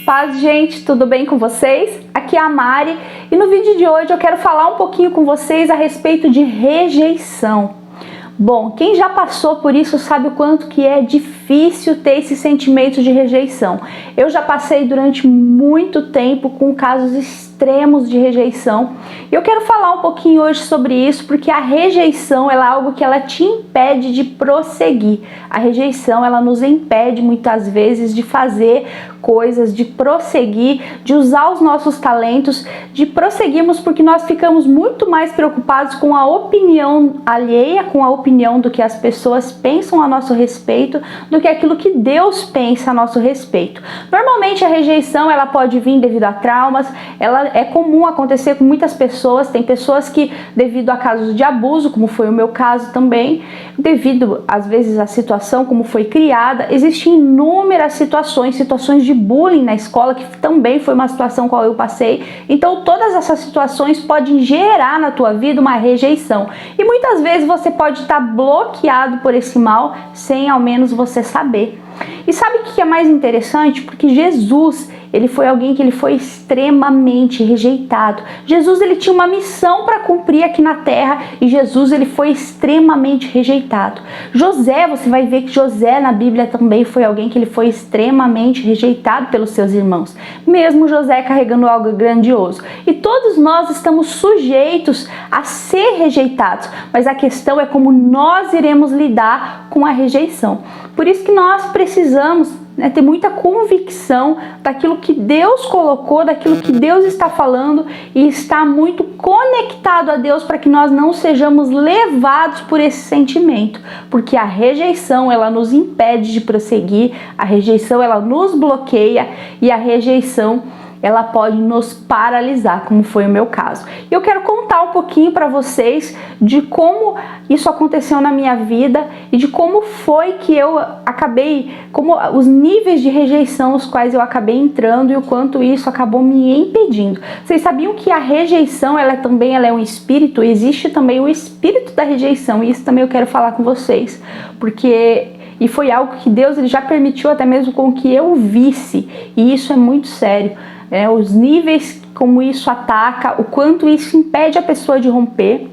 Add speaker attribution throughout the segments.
Speaker 1: Paz, gente, tudo bem com vocês? Aqui é a Mari e no vídeo de hoje eu quero falar um pouquinho com vocês a respeito de rejeição. Bom, quem já passou por isso sabe o quanto que é difícil ter esse sentimento de rejeição. Eu já passei durante muito tempo com casos extremos de rejeição e eu quero falar um pouquinho hoje sobre isso porque a rejeição é algo que ela te impede de prosseguir. A rejeição ela nos impede muitas vezes de fazer coisas, de prosseguir, de usar os nossos talentos, de prosseguirmos porque nós ficamos muito mais preocupados com a opinião alheia, com a opinião do que as pessoas pensam a nosso respeito, do que aquilo que Deus pensa a nosso respeito. Normalmente a rejeição ela pode vir devido a traumas, ela é comum acontecer com muitas pessoas, tem pessoas que devido a casos de abuso, como foi o meu caso também, devido às vezes à situação como foi criada, existem inúmeras situações de bullying na escola, que também foi uma situação qual eu passei. Então todas essas situações podem gerar na tua vida uma rejeição. E muitas vezes você pode estar bloqueado por esse mal sem ao menos você saber. E sabe o que é mais interessante? Porque Jesus, ele foi alguém que ele foi extremamente rejeitado. Jesus, ele tinha uma missão para cumprir aqui na terra e Jesus, ele foi extremamente rejeitado. José, você vai ver que José na Bíblia também foi alguém que ele foi extremamente rejeitado pelos seus irmãos. Mesmo José carregando algo grandioso. E todos nós estamos sujeitos a ser rejeitados, mas a questão é como nós iremos lidar com a rejeição. Por isso que nós precisamos ter muita convicção daquilo que Deus colocou, daquilo que Deus está falando e estar muito conectado a Deus para que nós não sejamos levados por esse sentimento, porque a rejeição ela nos impede de prosseguir, a rejeição ela nos bloqueia e a rejeição ela pode nos paralisar, como foi o meu caso. E eu quero contar um pouquinho para vocês de como isso aconteceu na minha vida e de como foi que eu acabei, como os níveis de rejeição os quais eu acabei entrando e o quanto isso acabou me impedindo. Vocês sabiam que a rejeição, ela é um espírito? Existe também o espírito da rejeição e isso também eu quero falar com vocês, e foi algo que Deus ele já permitiu até mesmo com que eu visse, e isso é muito sério. Os níveis como isso ataca, o quanto isso impede a pessoa de romper.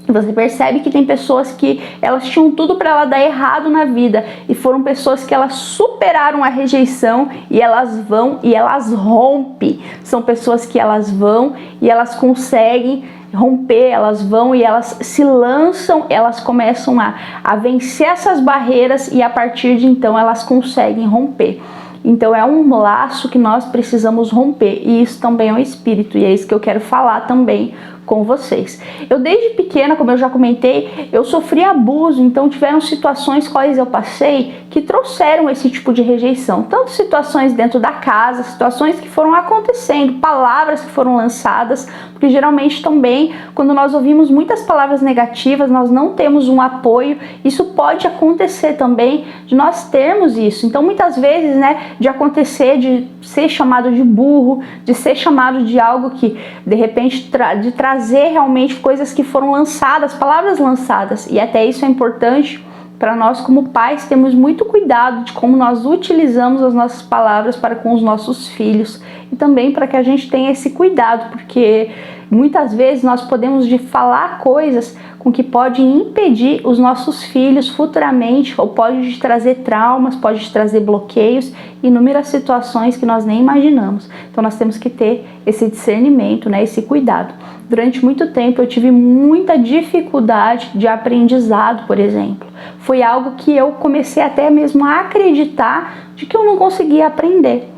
Speaker 1: Você percebe que tem pessoas que elas tinham tudo para ela dar errado na vida e foram pessoas que elas superaram a rejeição e elas vão e elas rompem. São pessoas que elas vão e elas conseguem romper, elas vão e elas se lançam, elas começam a vencer essas barreiras e a partir de então elas conseguem romper. Então é um laço que nós precisamos romper e isso também é um espírito e é isso que eu quero falar também com vocês. Eu desde pequena, como eu já comentei, eu sofri abuso, então tiveram situações quais eu passei que trouxeram esse tipo de rejeição. Tanto situações dentro da casa, situações que foram acontecendo, palavras que foram lançadas, porque geralmente também quando nós ouvimos muitas palavras negativas, nós não temos um apoio, isso pode acontecer também de nós termos isso. Então muitas vezes, de acontecer, de ser chamado de burro, de ser chamado de algo que de repente de trazer realmente coisas que foram lançadas, palavras lançadas, e até isso é importante para nós como pais termos muito cuidado de como nós utilizamos as nossas palavras para com os nossos filhos e também para que a gente tenha esse cuidado, porque muitas vezes nós podemos falar coisas com que pode impedir os nossos filhos futuramente ou pode trazer traumas, pode trazer bloqueios, inúmeras situações que nós nem imaginamos. Então nós temos que ter esse discernimento, esse cuidado. Durante muito tempo eu tive muita dificuldade de aprendizado, por exemplo. Foi algo que eu comecei até mesmo a acreditar de que eu não conseguia aprender.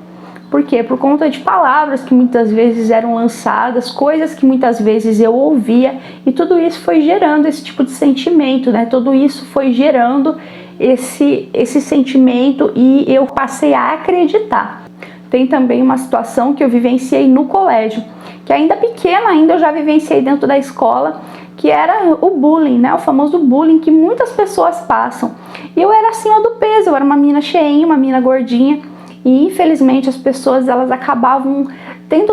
Speaker 1: Por quê? Por conta de palavras que muitas vezes eram lançadas, coisas que muitas vezes eu ouvia, e tudo isso foi gerando esse tipo de sentimento, Tudo isso foi gerando esse sentimento e eu passei a acreditar. Tem também uma situação que eu vivenciei no colégio, que ainda pequena eu já vivenciei dentro da escola, que era o bullying, o famoso bullying que muitas pessoas passam. E eu era acima do peso, eu era uma menina cheinha, uma menina gordinha, e infelizmente as pessoas elas acabavam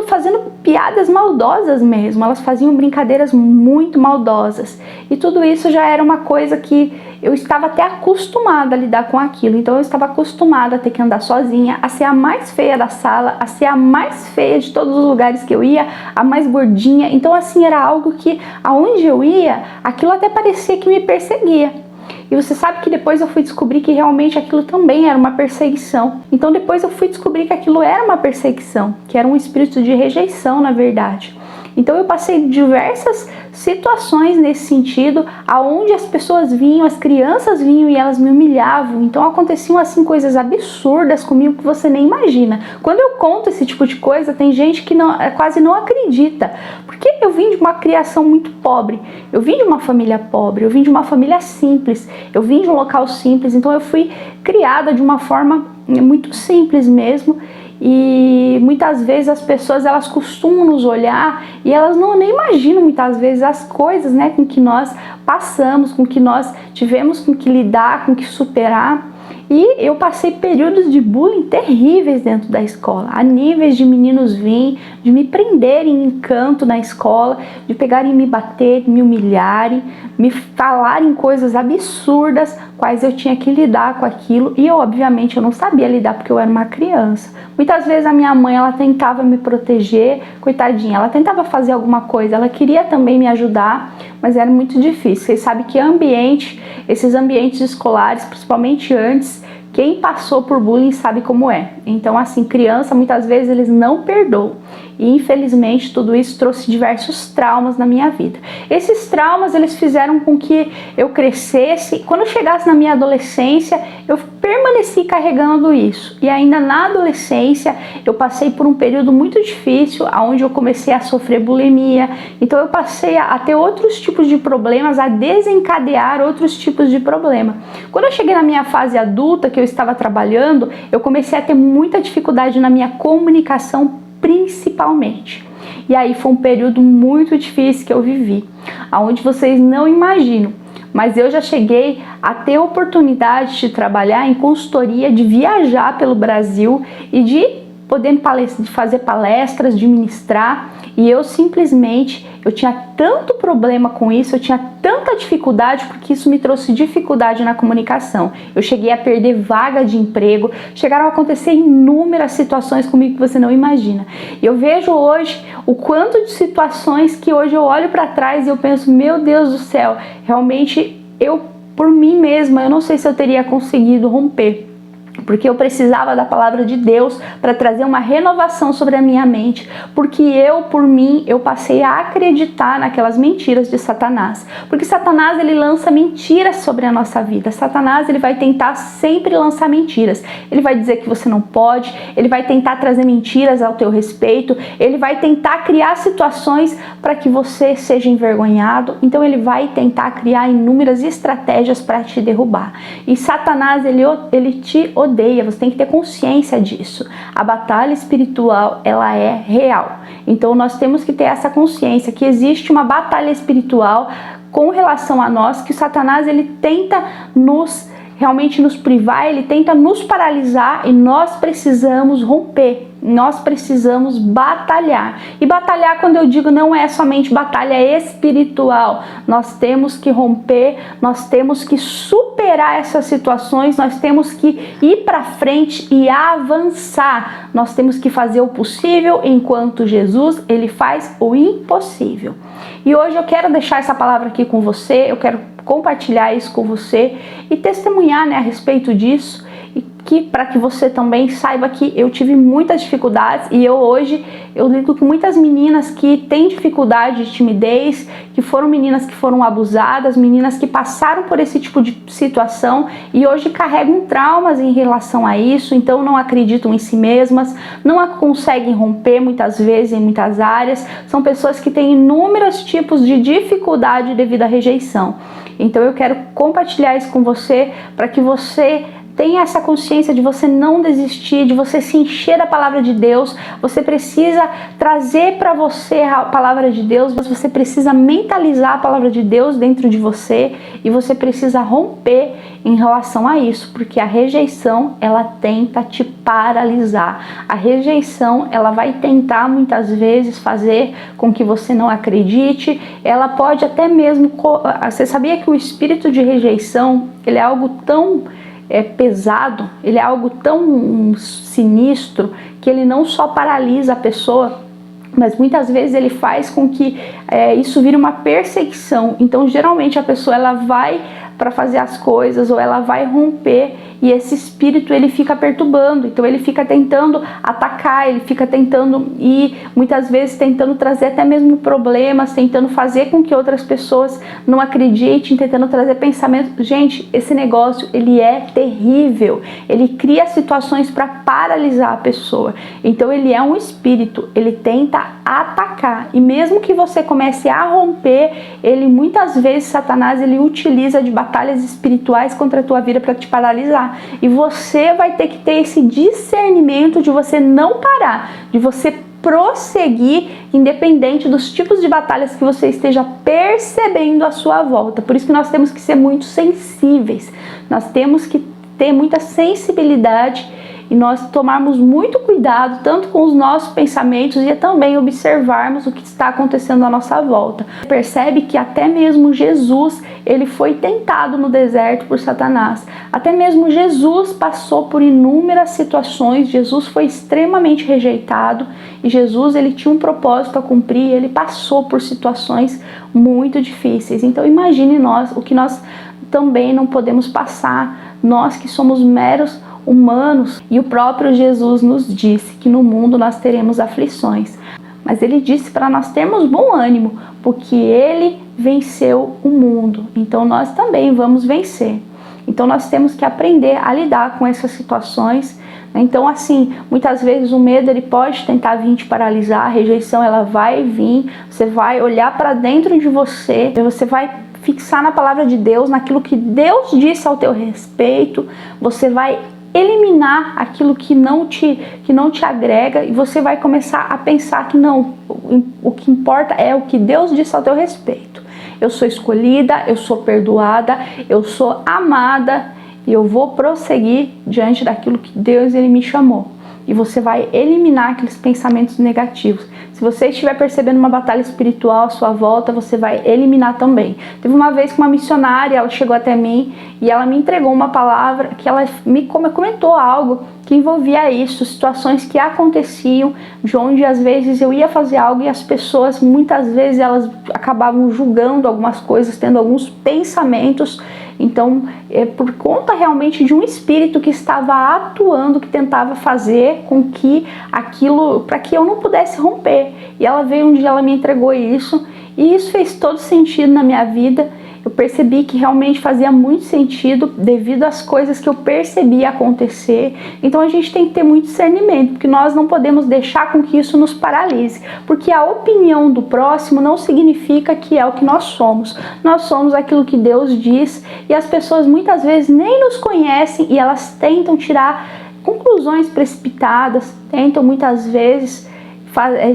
Speaker 1: fazendo piadas maldosas mesmo. Elas faziam brincadeiras muito maldosas. E tudo isso já era uma coisa que eu estava até acostumada a lidar com aquilo. Então eu estava acostumada a ter que andar sozinha, a ser a mais feia da sala, a ser a mais feia de todos os lugares que eu ia, a mais gordinha. Então assim, era algo que aonde eu ia, aquilo até parecia que me perseguia. E você sabe que depois eu fui descobrir que realmente aquilo também era uma perseguição. Então depois eu fui descobrir que aquilo era uma perseguição, que era um espírito de rejeição, na verdade. Então eu passei diversas situações nesse sentido, aonde as pessoas vinham, as crianças vinham e elas me humilhavam. Então aconteciam assim coisas absurdas comigo que você nem imagina. Quando eu conto esse tipo de coisa, tem gente que quase não acredita, porque eu vim de uma criação muito pobre, eu vim de uma família pobre, eu vim de uma família simples, eu vim de um local simples, então eu fui criada de uma forma muito simples mesmo. E muitas vezes as pessoas elas costumam nos olhar e elas nem imaginam muitas vezes as coisas, né, com que nós passamos, com que nós tivemos com que lidar, com que superar. E eu passei períodos de bullying terríveis dentro da escola, a níveis de meninos virem, de me prenderem em canto na escola, de pegarem e me bater, me humilharem, me falarem coisas absurdas, quais eu tinha que lidar com aquilo. E eu, obviamente, eu não sabia lidar porque eu era uma criança. Muitas vezes a minha mãe, ela tentava me proteger, coitadinha, ela tentava fazer alguma coisa, ela queria também me ajudar, mas era muito difícil. Vocês sabem que esses ambientes escolares, principalmente antes, quem passou por bullying sabe como é. Então, assim, criança, muitas vezes eles não perdoam. E, infelizmente, tudo isso trouxe diversos traumas na minha vida. Esses traumas, eles fizeram com que eu crescesse. Quando eu chegasse na minha adolescência, eu permaneci carregando isso. E ainda na adolescência, eu passei por um período muito difícil, onde eu comecei a sofrer bulimia. Então, eu passei a ter outros tipos de problemas, a desencadear outros tipos de problema. Quando eu cheguei na minha fase adulta, que eu estava trabalhando, eu comecei a ter muita dificuldade na minha comunicação, principalmente. E aí foi um período muito difícil que eu vivi, aonde vocês não imaginam, mas eu já cheguei a ter oportunidade de trabalhar em consultoria, de viajar pelo Brasil e de poder fazer palestras, de ministrar, e eu simplesmente, eu tinha tanto problema com isso, eu tinha tanta dificuldade, porque isso me trouxe dificuldade na comunicação. Eu cheguei a perder vaga de emprego, chegaram a acontecer inúmeras situações comigo que você não imagina. E eu vejo hoje o quanto de situações que hoje eu olho para trás e eu penso, meu Deus do céu, realmente eu, por mim mesma, eu não sei se eu teria conseguido romper. Porque eu precisava da palavra de Deus para trazer uma renovação sobre a minha mente, porque por mim, eu passei a acreditar naquelas mentiras de Satanás, porque Satanás, ele lança mentiras sobre a nossa vida. Satanás, ele vai tentar sempre lançar mentiras, ele vai dizer que você não pode, ele vai tentar trazer mentiras ao teu respeito, ele vai tentar criar situações para que você seja envergonhado, então ele vai tentar criar inúmeras estratégias para te derrubar. E Satanás, ele te odeia, você tem que ter consciência disso. A batalha espiritual, ela é real. Então nós temos que ter essa consciência que existe uma batalha espiritual com relação a nós, que o Satanás, ele tenta realmente nos privar, ele tenta nos paralisar, e nós precisamos romper, nós precisamos batalhar. E batalhar, quando eu digo, não é somente batalha espiritual, nós temos que romper, nós temos que superar essas situações, nós temos que ir para frente e avançar, nós temos que fazer o possível, enquanto Jesus, ele faz o impossível. E hoje eu quero deixar essa palavra aqui com você, eu quero compartilhar isso com você e testemunhar, né, a respeito disso, e para que você também saiba que eu tive muitas dificuldades, e hoje eu lido com muitas meninas que têm dificuldade de timidez, que foram meninas que foram abusadas, meninas que passaram por esse tipo de situação e hoje carregam traumas em relação a isso, então não acreditam em si mesmas, não conseguem romper muitas vezes em muitas áreas, são pessoas que têm inúmeros tipos de dificuldade devido à rejeição. Então eu quero compartilhar isso com você para que você tenha essa consciência de você não desistir, de você se encher da palavra de Deus. Você precisa trazer para você a palavra de Deus, você precisa mentalizar a palavra de Deus dentro de você e você precisa romper em relação a isso, porque a rejeição, ela tenta te paralisar. A rejeição, ela vai tentar muitas vezes fazer com que você não acredite. Ela pode até mesmo... Você sabia que o espírito de rejeição, ele é algo tão pesado, ele é algo tão sinistro, que ele não só paralisa a pessoa, mas muitas vezes ele faz com que isso vire uma perseguição. Então, geralmente, a pessoa ela vai para fazer as coisas ou ela vai romper e esse espírito ele fica perturbando, então ele fica tentando atacar, ele fica tentando e muitas vezes tentando trazer até mesmo problemas, tentando fazer com que outras pessoas não acreditem, tentando trazer pensamentos. Gente, esse negócio ele é terrível, ele cria situações para paralisar a pessoa. Então ele é um espírito, ele tenta atacar e mesmo que você comece a romper, ele muitas vezes, Satanás, ele utiliza de batalhas espirituais contra a tua vida para te paralisar. E você vai ter que ter esse discernimento de você não parar, de você prosseguir, independente dos tipos de batalhas que você esteja percebendo à sua volta. Por isso que nós temos que ser muito sensíveis, nós temos que ter muita sensibilidade e nós tomarmos muito cuidado tanto com os nossos pensamentos e também observarmos o que está acontecendo à nossa volta. Você percebe que até mesmo Jesus, ele foi tentado no deserto por Satanás. Até mesmo Jesus passou por inúmeras situações, Jesus foi extremamente rejeitado e Jesus, ele tinha um propósito a cumprir, ele passou por situações muito difíceis. Então imagine nós, o que nós também não podemos passar, nós que somos meros humanos, e o próprio Jesus nos disse que no mundo nós teremos aflições, mas ele disse para nós termos bom ânimo, porque ele venceu o mundo, então nós também vamos vencer. Então nós temos que aprender a lidar com essas situações. Então assim, muitas vezes o medo ele pode tentar vir te paralisar, a rejeição ela vai vir, você vai olhar para dentro de você, você vai fixar na palavra de Deus, naquilo que Deus disse ao teu respeito, você vai eliminar aquilo que não te agrega e você vai começar a pensar que não, o que importa é o que Deus disse ao teu respeito. Eu sou escolhida, eu sou perdoada, eu sou amada e eu vou prosseguir diante daquilo que Deus ele me chamou. E você vai eliminar aqueles pensamentos negativos. Se você estiver percebendo uma batalha espiritual à sua volta, você vai eliminar também. Teve uma vez que uma missionária, ela chegou até mim e ela me entregou uma palavra que ela me comentou algo que envolvia isso, situações que aconteciam, de onde às vezes eu ia fazer algo e as pessoas, muitas vezes, elas acabavam julgando algumas coisas, tendo alguns pensamentos. Então, é por conta realmente de um espírito que estava atuando, que tentava fazer com que aquilo, para que eu não pudesse romper. E ela veio um dia, ela me entregou isso, e isso fez todo sentido na minha vida. Eu percebi que realmente fazia muito sentido devido às coisas que eu percebi acontecer. Então a gente tem que ter muito discernimento, porque nós não podemos deixar com que isso nos paralise. Porque a opinião do próximo não significa que é o que nós somos. Nós somos aquilo que Deus diz e as pessoas muitas vezes nem nos conhecem e elas tentam tirar conclusões precipitadas, tentam muitas vezes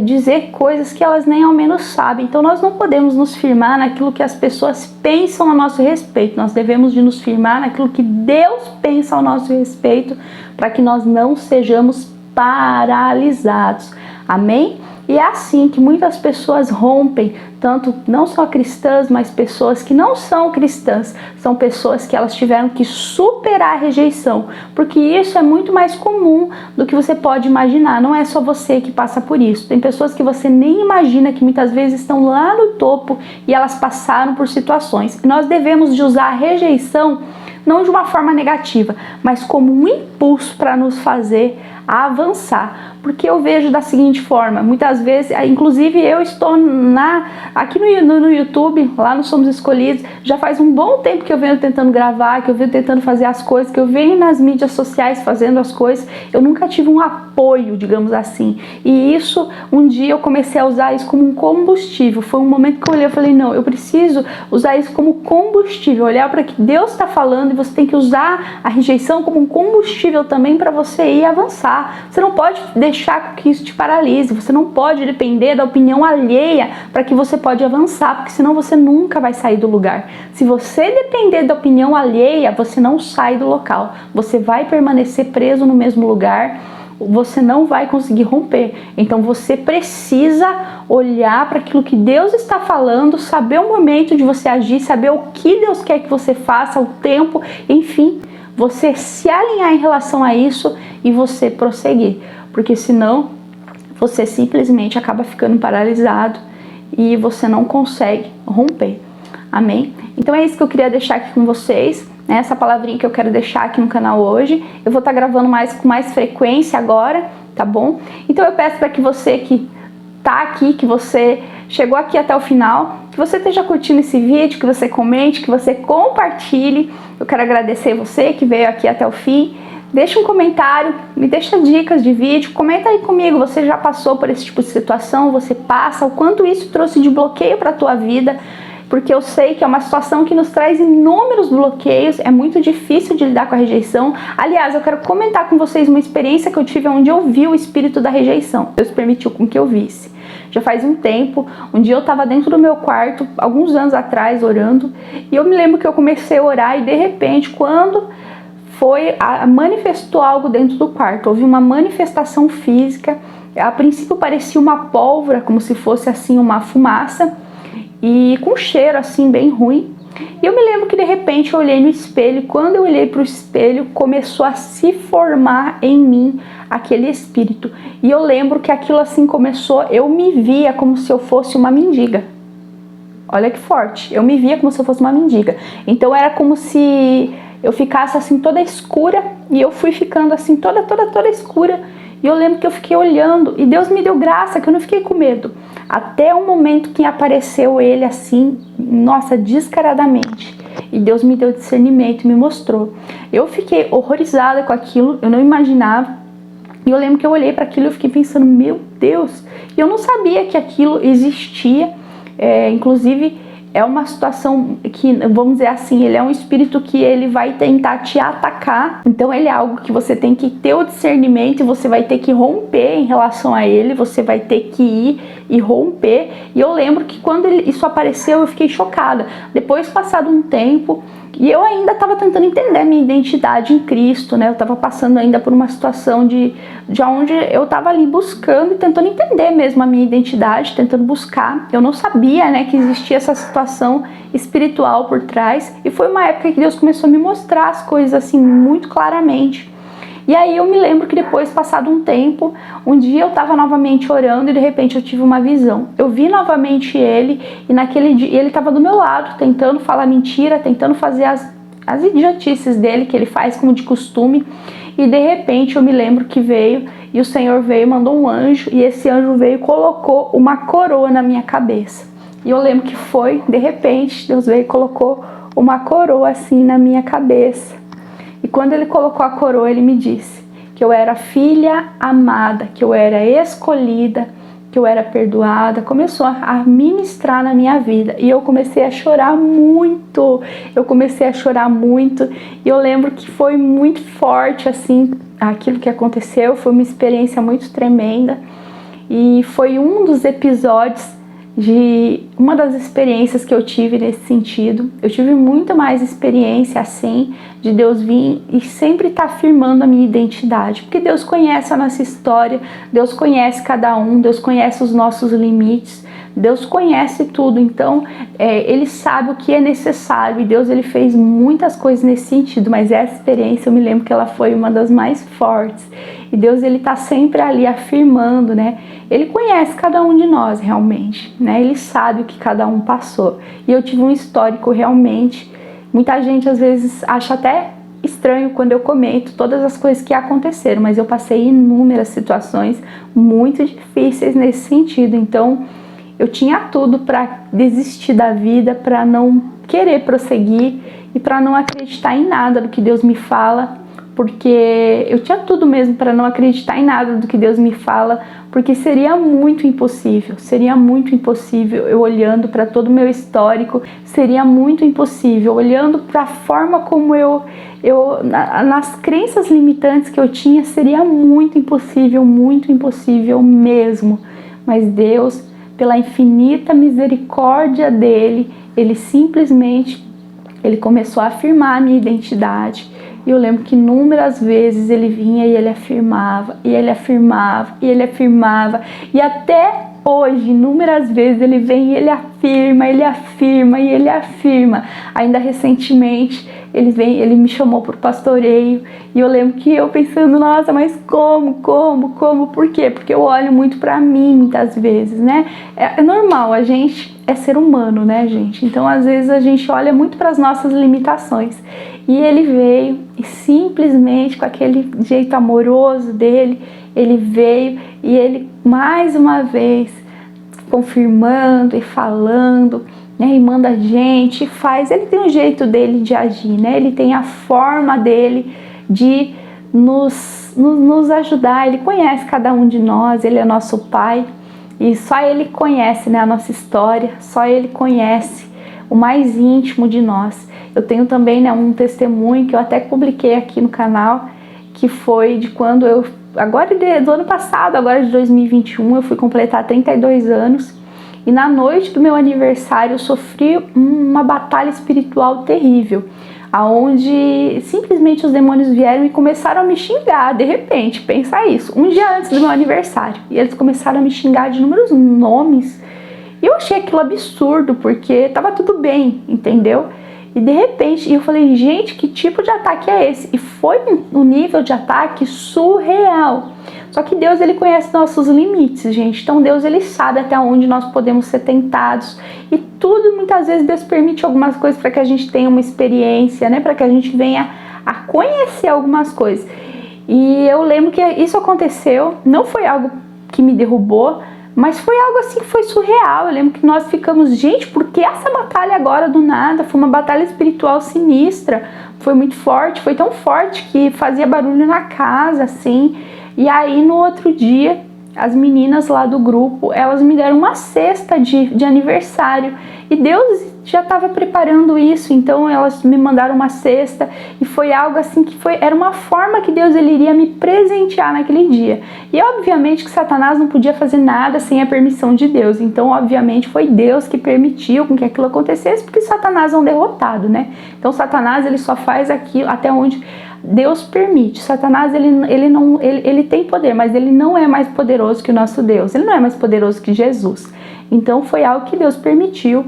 Speaker 1: dizer coisas que elas nem ao menos sabem. Então nós não podemos nos firmar naquilo que as pessoas pensam a nosso respeito. Nós devemos de nos firmar naquilo que Deus pensa ao nosso respeito, para que nós não sejamos paralisados. Amém? E é assim que muitas pessoas rompem, tanto não só cristãs, mas pessoas que não são cristãs. São pessoas que elas tiveram que superar a rejeição, porque isso é muito mais comum do que você pode imaginar. Não é só você que passa por isso. Tem pessoas que você nem imagina, que muitas vezes estão lá no topo e elas passaram por situações. E nós devemos de usar a rejeição não de uma forma negativa, mas como um impulso para nos fazer a avançar. Porque eu vejo da seguinte forma, muitas vezes, inclusive eu estou aqui no YouTube, lá no Somos Escolhidos, já faz um bom tempo que eu venho tentando gravar, que eu venho tentando fazer as coisas, que eu venho nas mídias sociais fazendo as coisas, eu nunca tive um apoio, digamos assim. E isso, um dia eu comecei a usar isso como um combustível. Foi um momento que eu olhei e falei, não, eu preciso usar isso como combustível, olhar para o que Deus está falando, e você tem que usar a rejeição como um combustível também para você ir avançar. Você não pode deixar que isso te paralise, você não pode depender da opinião alheia para que você pode avançar, porque senão você nunca vai sair do lugar. Se você depender da opinião alheia, você não sai do local, você vai permanecer preso no mesmo lugar, você não vai conseguir romper. Então você precisa olhar para aquilo que Deus está falando, saber o momento de você agir, saber o que Deus quer que você faça, o tempo, enfim, você se alinhar em relação a isso e você prosseguir, porque senão você simplesmente acaba ficando paralisado e você não consegue romper. Amém? Então é isso que eu queria deixar aqui com vocês, né? Essa palavrinha que eu quero deixar aqui no canal hoje. Eu vou estar gravando com mais frequência agora, tá bom? Então eu peço para que você que tá aqui, que você chegou aqui até o final, que você esteja curtindo esse vídeo, que você comente, que você compartilhe. Eu quero agradecer você que veio aqui até o fim. Deixa um comentário, me deixa dicas de vídeo, comenta aí comigo, você já passou por esse tipo de situação, você passa, o quanto isso trouxe de bloqueio para a tua vida, porque eu sei que é uma situação que nos traz inúmeros bloqueios, é muito difícil de lidar com a rejeição. Aliás, eu quero comentar com vocês uma experiência que eu tive onde eu vi o espírito da rejeição. Deus permitiu com que eu visse. Já faz um tempo, um dia eu estava dentro do meu quarto, alguns anos atrás, orando, e eu me lembro que eu comecei a orar e de repente, quando manifestou algo dentro do quarto, houve uma manifestação física, a princípio parecia uma pólvora, como se fosse assim uma fumaça, e com cheiro assim bem ruim. E eu me lembro que de repente eu olhei no espelho, e quando eu olhei para o espelho começou a se formar em mim aquele espírito, e eu lembro que aquilo assim começou, eu me via como se eu fosse uma mendiga. Olha que forte, eu me via como se eu fosse uma mendiga, então era como se eu ficasse assim toda escura, e eu fui ficando assim toda escura, e eu lembro que eu fiquei olhando, e Deus me deu graça, que eu não fiquei com medo, até o momento que apareceu ele assim, nossa, descaradamente, e Deus me deu discernimento, me mostrou. Eu fiquei horrorizada com aquilo, eu não imaginava, e eu lembro que eu olhei para aquilo e eu fiquei pensando, meu Deus, e eu não sabia que aquilo existia, inclusive é uma situação que, vamos dizer assim, ele é um espírito que ele vai tentar te atacar, então ele é algo que você tem que ter o discernimento e você vai ter que romper em relação a ele, você vai ter que ir e romper. E eu lembro que quando isso apareceu eu fiquei chocada. Depois, passado um tempo, e eu ainda estava tentando entender a minha identidade em Cristo, né? Eu estava passando ainda por uma situação de onde eu estava ali buscando e tentando entender mesmo a minha identidade, tentando buscar. Eu não sabia, né, que existia essa situação espiritual por trás. E foi uma época que Deus começou a me mostrar as coisas assim muito claramente. E aí eu me lembro que depois, passado um tempo, um dia eu estava novamente orando e de repente eu tive uma visão. Eu vi novamente ele e naquele dia ele estava do meu lado, tentando falar mentira, tentando fazer as idiotices dele, que ele faz como de costume. E de repente eu me lembro que veio, e o Senhor veio, mandou um anjo, e esse anjo veio e colocou uma coroa na minha cabeça. E eu lembro que foi, de repente, Deus veio e colocou uma coroa assim na minha cabeça. E quando ele colocou a coroa, ele me disse que eu era filha amada, que eu era escolhida, que eu era perdoada. Começou a ministrar na minha vida e eu comecei a chorar muito. E eu lembro que foi muito forte assim, aquilo que aconteceu, foi uma experiência muito tremenda. E foi um dos episódios uma das experiências que eu tive nesse sentido. Eu tive muito mais experiência assim, de Deus vir e sempre estar afirmando a minha identidade, porque Deus conhece a nossa história, Deus conhece cada um, Deus conhece os nossos limites, Deus conhece tudo, então Ele sabe o que é necessário, e Deus ele fez muitas coisas nesse sentido, mas essa experiência eu me lembro que ela foi uma das mais fortes, e Deus ele está sempre ali afirmando, né? Ele conhece cada um de nós realmente, né? Ele sabe o que cada um passou, e eu tive um histórico realmente, muita gente às vezes acha até estranho quando eu comento todas as coisas que aconteceram, mas eu passei inúmeras situações muito difíceis nesse sentido. Então eu tinha tudo para desistir da vida, para não querer prosseguir e para não acreditar em nada do que Deus me fala, porque eu tinha tudo mesmo para não acreditar em nada do que Deus me fala, porque seria muito impossível eu olhando para todo o meu histórico, seria muito impossível, olhando para a forma como nas crenças limitantes que eu tinha, seria muito impossível mesmo. Mas Deus, pela infinita misericórdia dele, ele simplesmente começou a afirmar a minha identidade. E eu lembro que inúmeras vezes ele vinha e ele afirmava, e ele afirmava, e ele afirmava, e até hoje, inúmeras vezes ele vem e ele afirma, ele afirma e ele afirma. Ainda recentemente ele me chamou para o pastoreio, e eu lembro que eu pensando, nossa, mas como, por quê? Porque eu olho muito para mim muitas vezes, né? É normal, a gente é ser humano, né, gente? Então às vezes a gente olha muito para as nossas limitações. E ele veio e simplesmente com aquele jeito amoroso dele, ele veio e ele mais uma vez confirmando e falando, né, e manda a gente, faz. Ele tem um jeito dele de agir, né? Ele tem a forma dele de nos ajudar. Ele conhece cada um de nós, ele é nosso pai e só ele conhece, né, a nossa história, só ele conhece o mais íntimo de nós. Eu tenho também, né, um testemunho que eu até publiquei aqui no canal, que foi de quando do ano passado, agora de 2021, eu fui completar 32 anos e na noite do meu aniversário eu sofri uma batalha espiritual terrível, aonde simplesmente os demônios vieram e começaram a me xingar, de repente, pensa isso, um dia antes do meu aniversário, e eles começaram a me xingar de inúmeros nomes, e eu achei aquilo absurdo, porque tava tudo bem, entendeu? E de repente, eu falei, gente, que tipo de ataque é esse? E foi um nível de ataque surreal. Só que Deus, ele conhece nossos limites, gente. Então Deus, ele sabe até onde nós podemos ser tentados. E tudo, muitas vezes, Deus permite algumas coisas para que a gente tenha uma experiência, né? Para que a gente venha a conhecer algumas coisas. E eu lembro que isso aconteceu, não foi algo que me derrubou, mas foi algo assim que foi surreal. Eu lembro que nós ficamos, gente, por que essa batalha agora do nada? Foi uma batalha espiritual sinistra, foi muito forte, foi tão forte que fazia barulho na casa, assim. E aí no outro dia, as meninas lá do grupo, elas me deram uma cesta de aniversário. E Deus já estava preparando isso, então elas me mandaram uma cesta e foi algo assim que era uma forma que Deus, ele iria me presentear naquele dia. E obviamente que Satanás não podia fazer nada sem a permissão de Deus, então obviamente foi Deus que permitiu com que aquilo acontecesse, porque Satanás é um derrotado, né? Então Satanás, ele só faz aquilo até onde Deus permite. Satanás, ele tem poder, mas ele não é mais poderoso que o nosso Deus, ele não é mais poderoso que Jesus. Então foi algo que Deus permitiu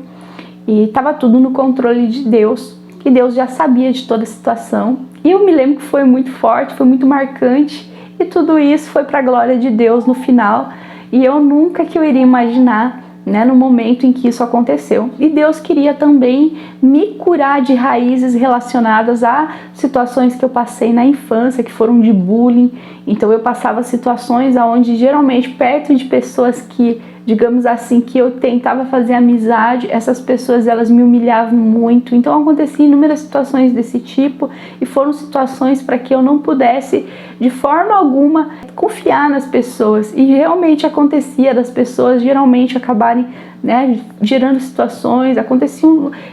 Speaker 1: e estava tudo no controle de Deus, e Deus já sabia de toda a situação. E eu me lembro que foi muito forte, foi muito marcante, e tudo isso foi para a glória de Deus no final. E eu nunca que eu iria imaginar, né, no momento em que isso aconteceu. E Deus queria também me curar de raízes relacionadas a situações que eu passei na infância, que foram de bullying. Então eu passava situações onde geralmente perto de pessoas que, digamos assim, que eu tentava fazer amizade, essas pessoas, elas me humilhavam muito. Então aconteciam inúmeras situações desse tipo, e foram situações para que eu não pudesse de forma alguma confiar nas pessoas, e realmente acontecia das pessoas geralmente acabarem, né, gerando situações.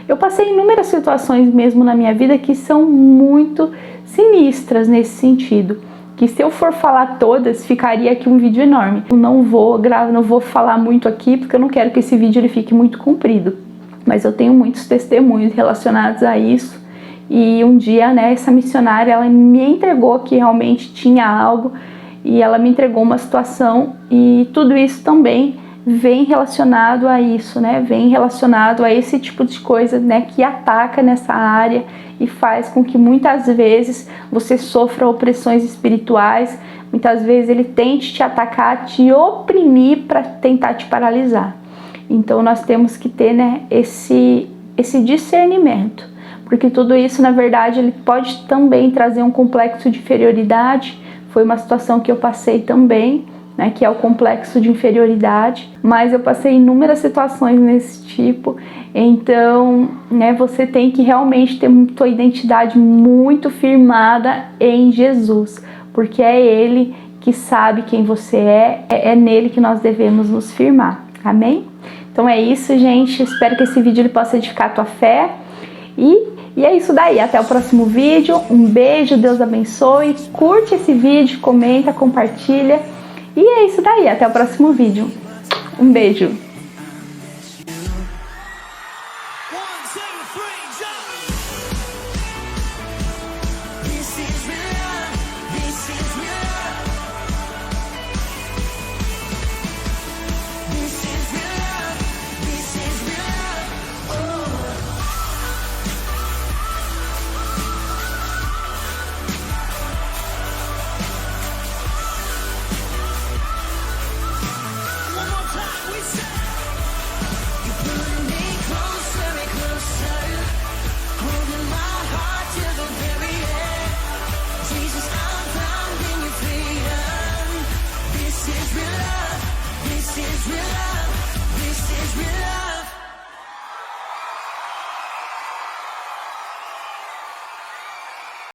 Speaker 1: Eu passei inúmeras situações mesmo na minha vida que são muito sinistras nesse sentido, que se eu for falar todas, ficaria aqui um vídeo enorme. Eu não vou falar muito aqui, porque eu não quero que esse vídeo ele fique muito comprido. Mas eu tenho muitos testemunhos relacionados a isso. E um dia, né, essa missionária, ela me entregou que realmente tinha algo, e ela me entregou uma situação, e tudo isso também vem relacionado a isso, né? Vem relacionado a esse tipo de coisa, né, que ataca nessa área e faz com que muitas vezes você sofra opressões espirituais. Muitas vezes ele tente te atacar, te oprimir para tentar te paralisar. Então nós temos que ter, né, esse discernimento, porque tudo isso, na verdade, ele pode também trazer um complexo de inferioridade. Foi uma situação que eu passei também, né, que é o complexo de inferioridade, mas eu passei inúmeras situações nesse tipo. Então, né, você tem que realmente ter sua identidade muito firmada em Jesus, porque é Ele que sabe quem você é nele que nós devemos nos firmar. Amém? Então é isso, gente. Espero que esse vídeo ele possa edificar a tua fé. E é isso daí. Até o próximo vídeo. Um beijo, Deus abençoe. Curte esse vídeo, comenta, compartilha. E é isso daí. Até o próximo vídeo. Um beijo.